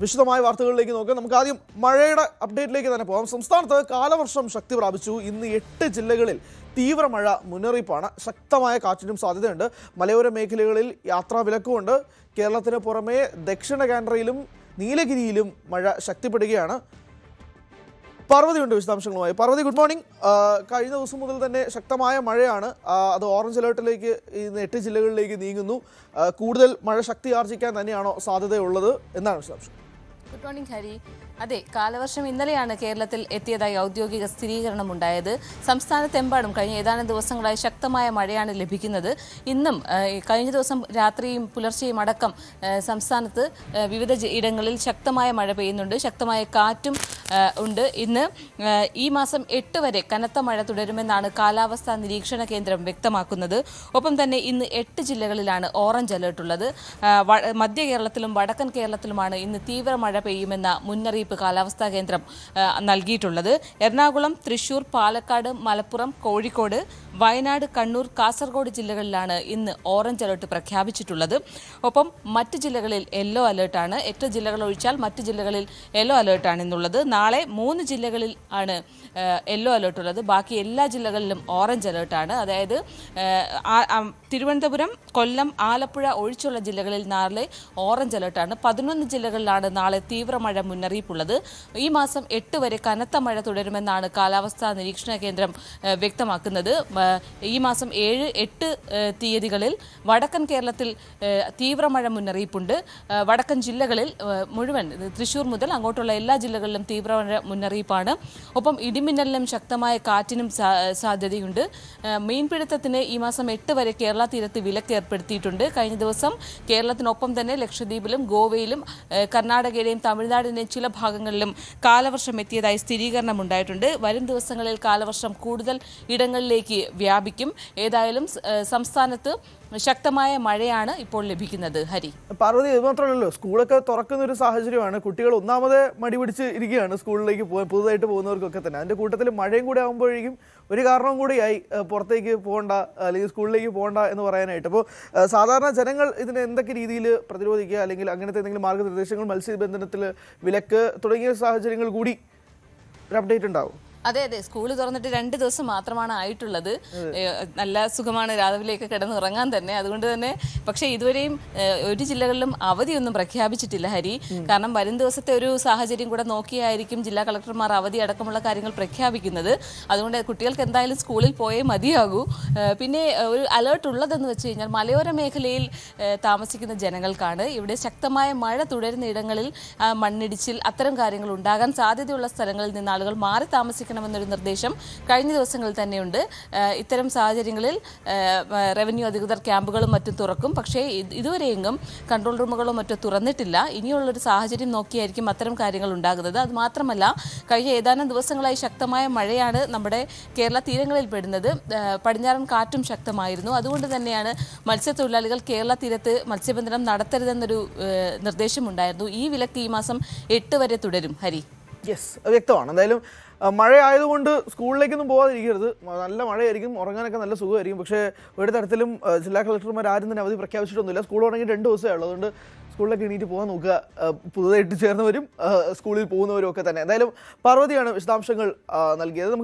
വിശദമായ വാർത്തകളിലേക്ക് നോക്കാം. നമുക്ക് ആദ്യം മഴയുടെ അപ്ഡേറ്റിലേക്ക് തന്നെ പോകാം. സംസ്ഥാനത്ത് കാലവർഷം ശക്തി പ്രാപിച്ചു. ഇന്ന് 8 ജില്ലകളിൽ തീവ്ര മഴ മുന്നറിയിപ്പാണ്. ശക്തമായ കാറ്റിനും സാധ്യതയുണ്ട്. മലയോര മേഖലകളിൽ യാത്രാ വിലക്കുമുണ്ട്. കേരളത്തിന് പുറമെ ദക്ഷിണ കാനഡയിലും നീലഗിരിയിലും മഴ ശക്തിപ്പെടുകയാണ്. പാർവതിയുണ്ട് വിശദാംശങ്ങളുമായി. Parvathi, good morning. കഴിഞ്ഞ ദിവസം മുതൽ തന്നെ ശക്തമായ മഴയാണ്. അത് ഓറഞ്ച് അലേർട്ടിലേക്ക് ഇന്ന് 8 ജില്ലകളിലേക്ക് നീങ്ങുന്നു. കൂടുതൽ മഴ ശക്തി ആർജിക്കാൻ തന്നെയാണോ സാധ്യതയുള്ളത് എന്നാണ് വിശദാംശം? Good morning Hari. അതെ, കാലവർഷം ഇന്നലെയാണ് കേരളത്തിൽ എത്തിയതായി ഔദ്യോഗിക സ്ഥിരീകരണം ഉണ്ടായത്. സംസ്ഥാനത്തെമ്പാടും കഴിഞ്ഞ ഏതാനും ദിവസങ്ങളായി ശക്തമായ മഴയാണ് ലഭിക്കുന്നത്. ഇന്നും കഴിഞ്ഞ ദിവസം രാത്രിയും പുലർച്ചെയും അടക്കം സംസ്ഥാനത്ത് വിവിധ ഇടങ്ങളിൽ ശക്തമായ മഴ പെയ്യുന്നുണ്ട്. ശക്തമായ കാറ്റും ഉണ്ട്. ഇന്ന് ഈ മാസം 8 വരെ കനത്ത മഴ തുടരുമെന്നാണ് കാലാവസ്ഥാ നിരീക്ഷണ കേന്ദ്രം വ്യക്തമാക്കുന്നത്. ഒപ്പം തന്നെ ഇന്ന് 8 ജില്ലകളിലാണ് ഓറഞ്ച് അലേർട്ട് ഉള്ളത്. മധ്യ കേരളത്തിലും വടക്കൻ കേരളത്തിലുമാണ് ഇന്ന് തീവ്ര മഴ പെയ്യുമെന്ന മുന്നറിയിപ്പ് കാലാവസ്ഥാ കേന്ദ്രം നൽകിയിട്ടുള്ളത്. എറണാകുളം, തൃശൂർ, പാലക്കാട്, മലപ്പുറം, കോഴിക്കോട്, വയനാട്, കണ്ണൂർ, കാസർഗോഡ് ജില്ലകളിലാണ് ഇന്ന് ഓറഞ്ച് അലേർട്ട് പ്രഖ്യാപിച്ചിട്ടുള്ളത്. ഒപ്പം മറ്റ് ജില്ലകളിൽ യെല്ലോ അലേർട്ടാണ്. 8 ജില്ലകൾ ഒഴിച്ചാൽ മറ്റ് ജില്ലകളിൽ യെല്ലോ അലേർട്ടാണ് ഇന്നുള്ളത്. നാളെ 3 ജില്ലകളിൽ ആണ് യെല്ലോ അലേർട്ട് ഉള്ളത്. ബാക്കി എല്ലാ ജില്ലകളിലും ഓറഞ്ച് അലേർട്ടാണ്. അതായത് തിരുവനന്തപുരം, കൊല്ലം, ആലപ്പുഴ ഒഴിച്ചുള്ള ജില്ലകളിൽ നാളെ ഓറഞ്ച് അലേർട്ടാണ്. 11 ജില്ലകളിലാണ് നാളെ തീവ്രമഴ മുന്നറിയിപ്പുള്ളത്. ഈ മാസം 8 വരെ കനത്ത മഴ തുടരുമെന്നാണ് കാലാവസ്ഥാ നിരീക്ഷണ കേന്ദ്രം വ്യക്തമാക്കുന്നത്. ഈ മാസം 7, 8 തീയതികളിൽ വടക്കൻ കേരളത്തിൽ തീവ്രമഴ മുന്നറിയിപ്പുണ്ട്. വടക്കൻ ജില്ലകളിൽ മുഴുവൻ തൃശ്ശൂർ മുതൽ അങ്ങോട്ടുള്ള എല്ലാ ജില്ലകളിലും തീവ്രമഴ മുന്നറിയിപ്പാണ്. ഒപ്പം ഇടിമിന്നലിനും ശക്തമായ കാറ്റിനും സാധ്യതയുണ്ട്. മീൻപിടുത്തത്തിന് ഈ മാസം 8 വരെ കേരള തീരത്ത് വിലക്ക് ഏർപ്പെടുത്തിയിട്ടുണ്ട്. കഴിഞ്ഞ ദിവസം കേരളത്തിനൊപ്പം തന്നെ ലക്ഷദ്വീപിലും ഗോവയിലും കർണാടകയിലെയും തമിഴ്നാടിൻ്റെയും ചില ഭാഗങ്ങളിലും കാലവർഷം എത്തിയതായി സ്ഥിരീകരണം ഉണ്ടായിട്ടുണ്ട്. വരും ദിവസങ്ങളിൽ കാലവർഷം കൂടുതൽ ഇടങ്ങളിലേക്ക് വ്യാപിക്കും. ഏതായാലും സംസ്ഥാനത്ത് ശക്തമായ മഴയാണ് ഇപ്പോൾ ലഭിക്കുന്നത്. ഹരി, പാർവതി, ഇത് മാത്രമല്ലല്ലോ, സ്കൂളൊക്കെ തുറക്കുന്ന ഒരു സാഹചര്യമാണ്. കുട്ടികൾ ഒന്നാമത് മടി പിടിച്ച് ഇരിക്കുകയാണ് സ്കൂളിലേക്ക് പുതുതായിട്ട് പോകുന്നവർക്കൊക്കെ തന്നെ. അതിൻ്റെ കൂട്ടത്തിൽ മഴയും കൂടെ ആകുമ്പോഴേക്കും ഒരു കാരണവും കൂടിയായി പുറത്തേക്ക് പോകണ്ട അല്ലെങ്കിൽ സ്കൂളിലേക്ക് പോകണ്ട എന്ന് പറയാനായിട്ട്. അപ്പോൾ സാധാരണ ജനങ്ങൾ ഇതിനെ എന്തൊക്കെ രീതിയിൽ പ്രതിരോധിക്കുക, അല്ലെങ്കിൽ അങ്ങനത്തെ എന്തെങ്കിലും മാർഗ്ഗനിർദ്ദേശങ്ങൾ, മത്സ്യബന്ധനത്തിൽ വിലക്ക് തുടങ്ങിയ സാഹചര്യങ്ങൾ കൂടി ഒരു അപ്ഡേറ്റ് ഉണ്ടാവും? അതെ, സ്കൂൾ തുറന്നിട്ട് 2 ദിവസം മാത്രമാണ് ആയിട്ടുള്ളത്. നല്ല സുഖമാണ് രാവിലെയൊക്കെ കിടന്നുറങ്ങാൻ തന്നെ. അതുകൊണ്ട് തന്നെ പക്ഷേ ഇതുവരെയും ഒരു ജില്ലകളിലും അവധിയൊന്നും പ്രഖ്യാപിച്ചിട്ടില്ല ഹരി. കാരണം വരും ദിവസത്തെ ഒരു സാഹചര്യം കൂടെ നോക്കിയായിരിക്കും ജില്ലാ കളക്ടർമാർ അവധി അടക്കമുള്ള കാര്യങ്ങൾ പ്രഖ്യാപിക്കുന്നത്. അതുകൊണ്ട് കുട്ടികൾക്ക് എന്തായാലും സ്കൂളിൽ പോയേ മതിയാകൂ. പിന്നെ ഒരു അലേർട്ട് ഉള്ളതെന്ന് വെച്ച് കഴിഞ്ഞാൽ മലയോര മേഖലയിൽ താമസിക്കുന്ന ജനങ്ങൾക്കാണ്. ഇവിടെ ശക്തമായ മഴ തുടരുന്ന ഇടങ്ങളിൽ മണ്ണിടിച്ചിൽ അത്തരം കാര്യങ്ങൾ ഉണ്ടാകാൻ സാധ്യതയുള്ള സ്ഥലങ്ങളിൽ നിന്ന് ആളുകൾ മാറി താമസിക്കണം എന്നൊരു നിർദ്ദേശം കഴിഞ്ഞ ദിവസങ്ങളിൽ തന്നെയുണ്ട്. ഇത്തരം സാഹചര്യങ്ങളിൽ റവന്യൂ അധികൃതർ ക്യാമ്പുകളും മറ്റും തുറക്കും. പക്ഷേ ഇതുവരെയെങ്കിലും കൺട്രോൾ റൂമുകളും മറ്റും തുറന്നിട്ടില്ല. ഇനിയുള്ളൊരു സാഹചര്യം നോക്കിയായിരിക്കും അത്തരം കാര്യങ്ങൾ ഉണ്ടാകുന്നത്. അതുമാത്രമല്ല, കഴിഞ്ഞ ഏതാനും ദിവസങ്ങളായി ശക്തമായ മഴയാണ് നമ്മുടെ കേരള തീരങ്ങളിൽ പെടുന്നത്. പടിഞ്ഞാറൻ കാറ്റും ശക്തമായിരുന്നു. അതുകൊണ്ട് തന്നെയാണ് മത്സ്യത്തൊഴിലാളികൾ കേരള തീരത്ത് മത്സ്യബന്ധനം നടത്തരുതെന്നൊരു നിർദ്ദേശമുണ്ടായിരുന്നു. ഈ വിലക്ക് ഈ മാസം 8 വരെ തുടരും. ഹരി, യെസ്, വ്യക്തമാണ്. എന്തായാലും മഴ ആയതുകൊണ്ട് സ്കൂളിലേക്കൊന്നും പോകാതിരിക്കരുത്. നല്ല മഴയായിരിക്കും, ഉറങ്ങാനൊക്കെ നല്ല സുഖമായിരിക്കും. പക്ഷേ ഒരു തരത്തിലും ജില്ലാ കളക്ടർമാർ ആരും തന്നെ അവധി പ്രഖ്യാപിച്ചിട്ടൊന്നുമില്ല. സ്കൂൾ തുടങ്ങി 2 ദിവസമേ ഉള്ളൂ. അതുകൊണ്ട് സ്കൂളിലേക്ക് എണീറ്റ് പോകാൻ നോക്കുക. പുതുതായിട്ട് ചേർന്നവരും സ്കൂളിൽ പോകുന്നവരും ഒക്കെ തന്നെ. എന്തായാലും പാർവതിയാണ് വിശദാംശങ്ങൾ നൽകിയത്. നമുക്ക്